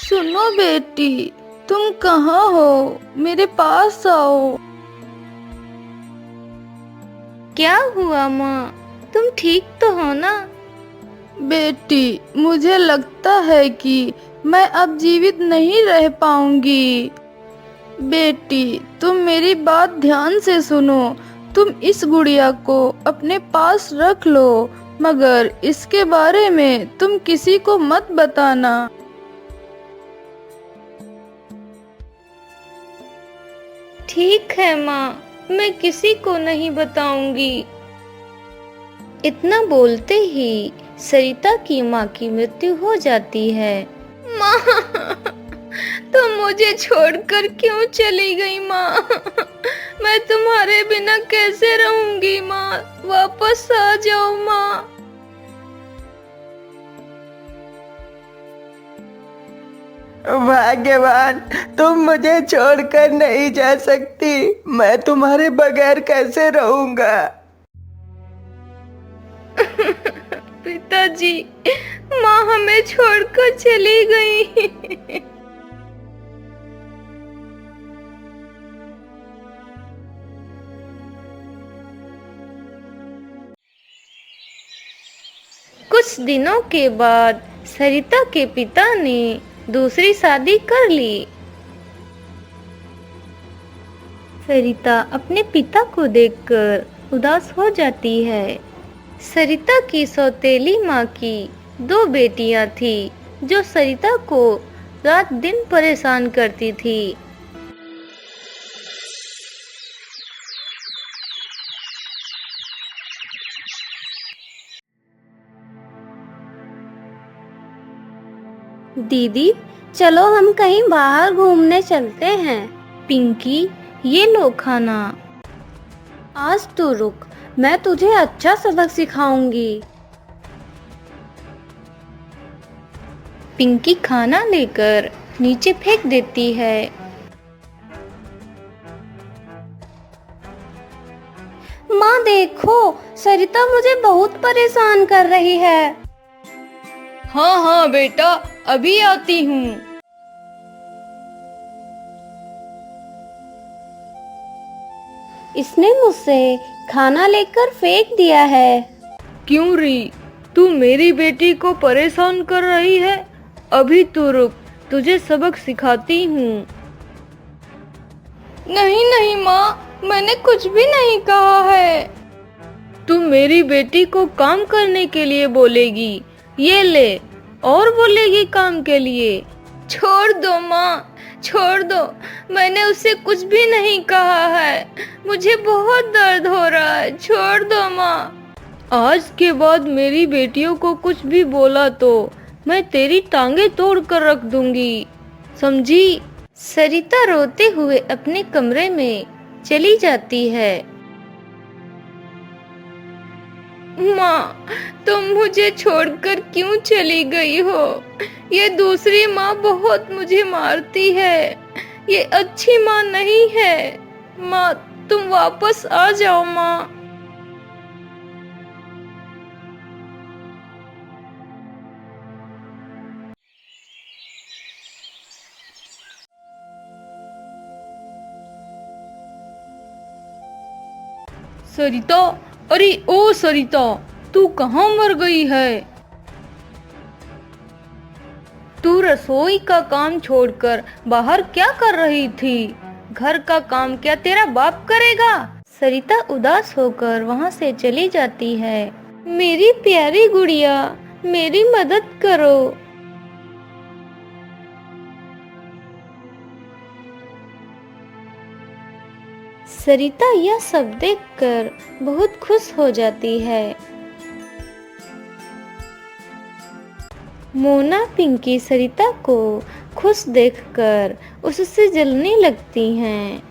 सुनो बेटी, तुम कहाँ हो? मेरे पास आओ। क्या हुआ माँ? तुम ठीक तो हो ना? बेटी, मुझे लगता है कि मैं अब जीवित नहीं रह पाऊंगी। बेटी, तुम मेरी बात ध्यान से सुनो। तुम इस गुड़िया को अपने पास रख लो, मगर इसके बारे में तुम किसी को मत बताना। ठीक है माँ, मैं किसी को नहीं बताऊंगी। इतना बोलते ही सरिता की माँ की मृत्यु हो जाती है। माँ, तुम मुझे छोड़कर क्यों चली गई माँ? मैं तुम्हारे बिना कैसे रहूंगी माँ? वापस आ जाओ माँ। भाग्यवान, तुम मुझे छोड़कर नहीं जा सकती। मैं तुम्हारे बगैर कैसे रहूंगा? पिताजी, माँ हमें छोड़कर चली गई। कुछ दिनों के बाद सरिता के पिता ने दूसरी शादी कर ली। सरिता अपने पिता को देखकर उदास हो जाती है। सरिता की सौतेली माँ की दो बेटियां थी जो सरिता को रात दिन परेशान करती थी। दीदी, चलो हम कहीं बाहर घूमने चलते हैं। पिंकी, ये लो खाना। आज तो रुक, मैं तुझे अच्छा सबक सिखाऊंगी। पिंकी खाना लेकर नीचे फेंक देती है। माँ देखो, सरिता मुझे बहुत परेशान कर रही है। हाँ हाँ बेटा, अभी आती हूँ। इसने मुझसे खाना लेकर फेंक दिया है। क्यों री, तू मेरी बेटी को परेशान कर रही है? अभी तो रुक, तुझे सबक सिखाती हूँ। नहीं नहीं माँ, मैंने कुछ भी नहीं कहा है। तू मेरी बेटी को काम करने के लिए बोलेगी, ये ले, और बोलेगी काम के लिए। छोड़ दो माँ, छोड़ दो, मैंने उसे कुछ भी नहीं कहा है। मुझे बहुत दर्द हो रहा है, छोड़ दो माँ। आज के बाद मेरी बेटियों को कुछ भी बोला तो मैं तेरी टांगे तोड़ कर रख दूंगी, समझी? सरिता रोते हुए अपने कमरे में चली जाती है। माँ, तुम मुझे छोड़कर क्यों चली गई हो? ये दूसरी माँ बहुत मुझे मारती है। ये अच्छी माँ नहीं है। माँ, तुम वापस आ जाओ माँ। सरिता, अरे ओ सरिता, तू कहाँ मर गई है? तू रसोई का काम छोड़कर बाहर क्या कर रही थी? घर का काम क्या तेरा बाप करेगा? सरिता उदास होकर वहां से चली जाती है। मेरी प्यारी गुड़िया, मेरी मदद करो। सरिता यह सब देखकर बहुत खुश हो जाती है। मोना पिंकी सरिता को खुश देखकर उससे जलने लगती हैं।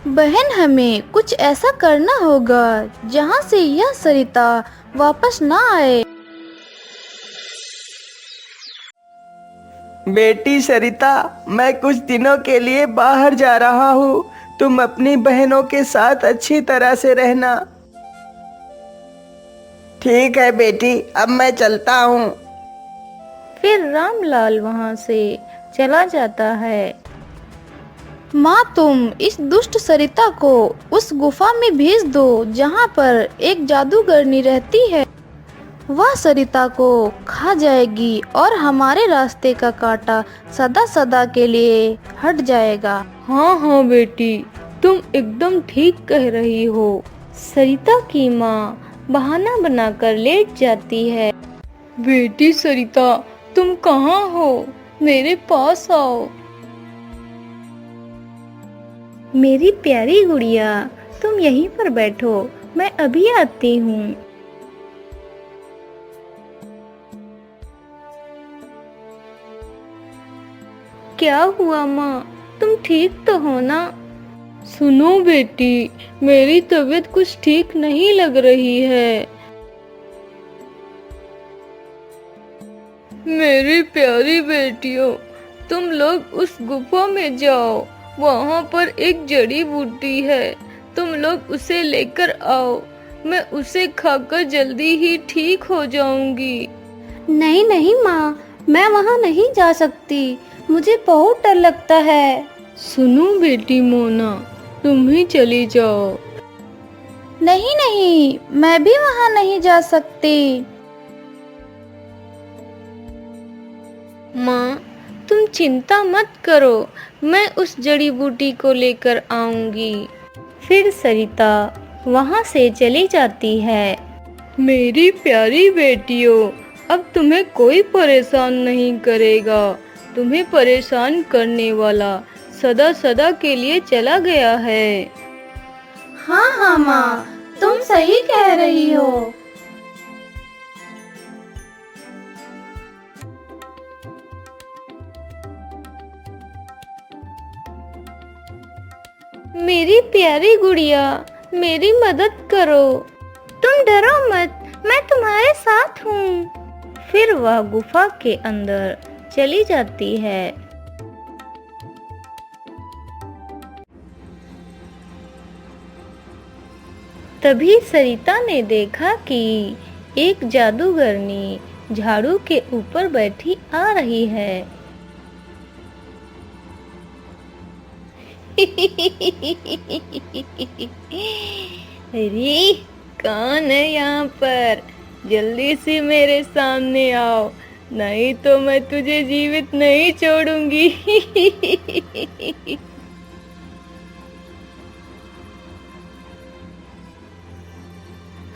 बहन, हमें कुछ ऐसा करना होगा जहाँ से यह सरिता वापस ना आए। बेटी सरिता, मैं कुछ दिनों के लिए बाहर जा रहा हूँ। तुम अपनी बहनों के साथ अच्छी तरह से रहना। ठीक है बेटी, अब मैं चलता हूँ। फिर रामलाल वहां से चला जाता है। माँ, तुम इस दुष्ट सरिता को उस गुफा में भेज दो जहाँ पर एक जादूगरनी रहती है। वह सरिता को खा जाएगी और हमारे रास्ते का कांटा सदा सदा के लिए हट जाएगा। हाँ हाँ बेटी, तुम एकदम ठीक कह रही हो। सरिता की माँ बहाना बनाकर लेट जाती है। बेटी सरिता, तुम कहाँ हो? मेरे पास आओ। मेरी प्यारी गुड़िया, तुम यहीं पर बैठो, मैं अभी आती हूँ। क्या हुआ माँ, तुम ठीक तो हो ना? सुनो बेटी, मेरी तबीयत कुछ ठीक नहीं लग रही है। मेरी प्यारी बेटियों, तुम लोग उस गुफा में जाओ, वहाँ पर एक जड़ी बूटी है, तुम लोग उसे लेकर आओ। मैं उसे खाकर जल्दी ही ठीक हो जाऊंगी। नहीं नहीं माँ, मैं वहाँ नहीं जा सकती, मुझे बहुत डर लगता है। सुनो बेटी मोना, तुम ही चली जाओ। नहीं नहीं, मैं भी वहाँ नहीं जा सकती। माँ, तुम चिंता मत करो, मैं उस जड़ी बूटी को लेकर आऊंगी। फिर सरिता वहाँ से चली जाती है। मेरी प्यारी बेटियों, अब तुम्हें कोई परेशान नहीं करेगा। तुम्हें परेशान करने वाला सदा सदा के लिए चला गया है। हाँ हाँ माँ, तुम सही कह रही हो। मेरी प्यारी गुड़िया, मेरी मदद करो। तुम डरो मत, मैं तुम्हारे साथ हूँ। फिर वह गुफा के अंदर चली जाती है। तभी सरिता ने देखा कि एक जादूगरनी झाड़ू के ऊपर बैठी आ रही है। अरे, कौन है यहाँ पर? जल्दी से मेरे सामने आओ, नहीं तो मैं तुझे जीवित नहीं छोड़ूंगी।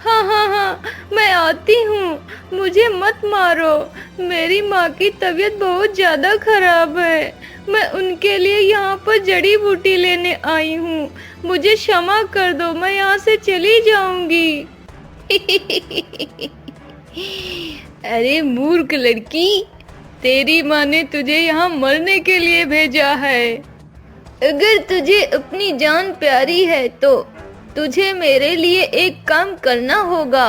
हाँ हाँ हाँ, मैं आती हूँ, मुझे मत मारो। मेरी माँ की तबीयत बहुत ज्यादा खराब है, मैं उनके लिए यहाँ पर जड़ी बूटी लेने आई हूँ। मुझे क्षमा कर दो, मैं यहाँ से चली जाऊंगी। अरे मूर्ख लड़की, तेरी माँ ने तुझे यहाँ मरने के लिए भेजा है। अगर तुझे अपनी जान प्यारी है तो तुझे मेरे लिए एक काम करना होगा।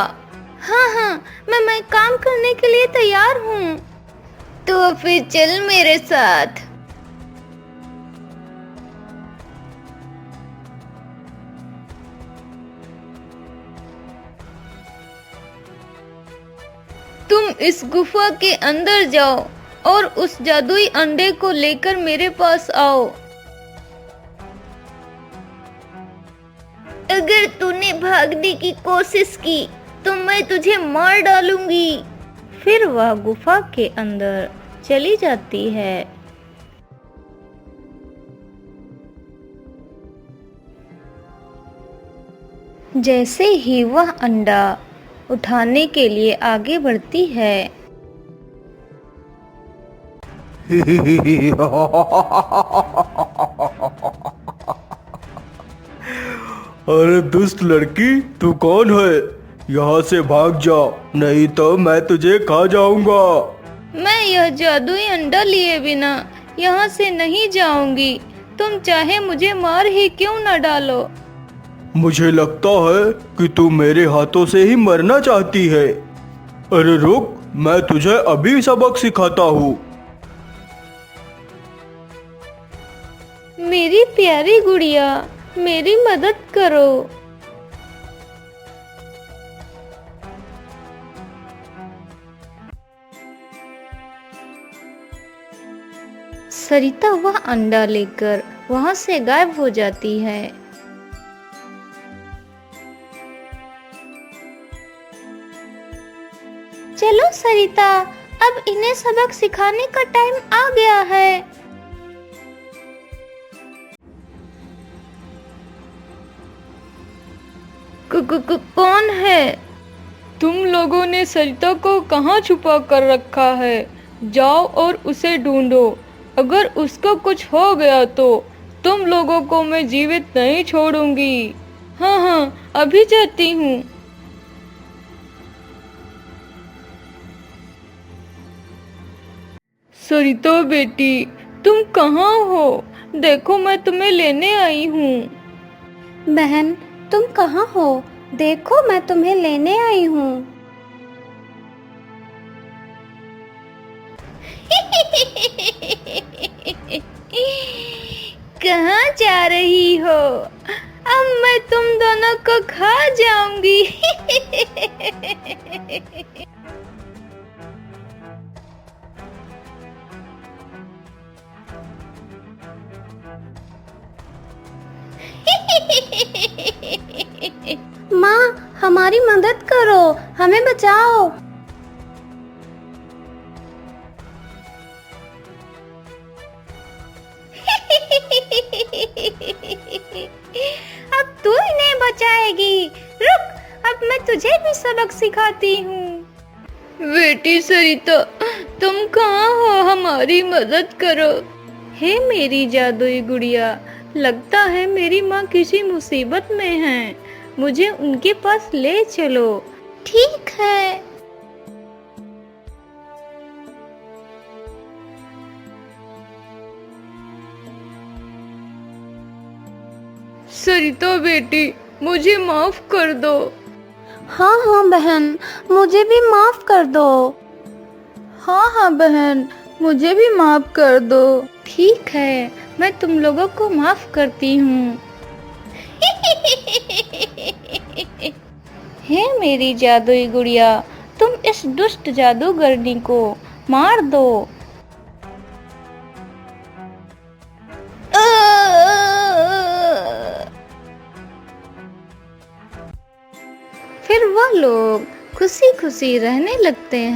हाँ हाँ, मैं काम करने के लिए तैयार हूँ। तो फिर चल मेरे साथ। तुम इस गुफा के अंदर जाओ और उस जादुई अंडे को लेकर मेरे पास आओ। अगर तूने भागने की कोशिश की तो मैं तुझे मार डालूंगी। फिर वह गुफा के अंदर चली जाती है। जैसे ही वह अंडा उठाने के लिए आगे बढ़ती है, अरे दुष्ट लड़की, तू कौन है? यहाँ से भाग जा, नहीं तो मैं तुझे खा जाऊंगा। मैं यह जादुई अंडा लिए बिना यहाँ से नहीं जाऊंगी। तुम चाहे मुझे मार ही क्यों न डालो। मुझे लगता है कि तू मेरे हाथों से ही मरना चाहती है। अरे रुक, मैं तुझे अभी सबक सिखाता हूँ। मेरी प्यारी गुड़िया, मेरी मदद करो। सरिता वह अंडा लेकर वहां से गायब हो जाती है। चलो सरिता, अब इन्हें सबक सिखाने का टाइम आ गया है। कौन है? तुम लोगों ने सरिता को कहाँ छुपा कर रखा है? जाओ और उसे ढूंढो। अगर उसको कुछ हो गया तो तुम लोगों को मैं जीवित नहीं छोड़ूंगी। हाँ हाँ, अभी जाती हूँ। सरिता बेटी, तुम कहाँ हो? देखो, मैं तुम्हें लेने आई हूँ। बहन, तुम कहाँ हो? देखो, मैं तुम्हें लेने आई हूँ। कहाँ जा रही हो? अब मैं तुम दोनों को खा जाऊंगी। माँ, हमारी मदद करो, हमें बचाओ। अब तू इन्हें बचाएगी। रुक, अब मैं तुझे भी सबक सिखाती हूँ। बेटी सरिता, तुम कहाँ हो? हमारी मदद करो। हे मेरी जादुई गुड़िया, लगता है मेरी माँ किसी मुसीबत में है। मुझे उनके पास ले चलो। ठीक है। सरिता बेटी, मुझे माफ कर दो। हाँ हाँ बहन, मुझे भी माफ कर दो। हाँ हाँ बहन, मुझे भी माफ कर दो। ठीक है, मैं तुम लोगों को माफ करती हूँ। हे मेरी जादुई गुड़िया, तुम इस दुष्ट जादूगरनी को मार दो। फिर वह लोग खुशी खुशी रहने लगते हैं।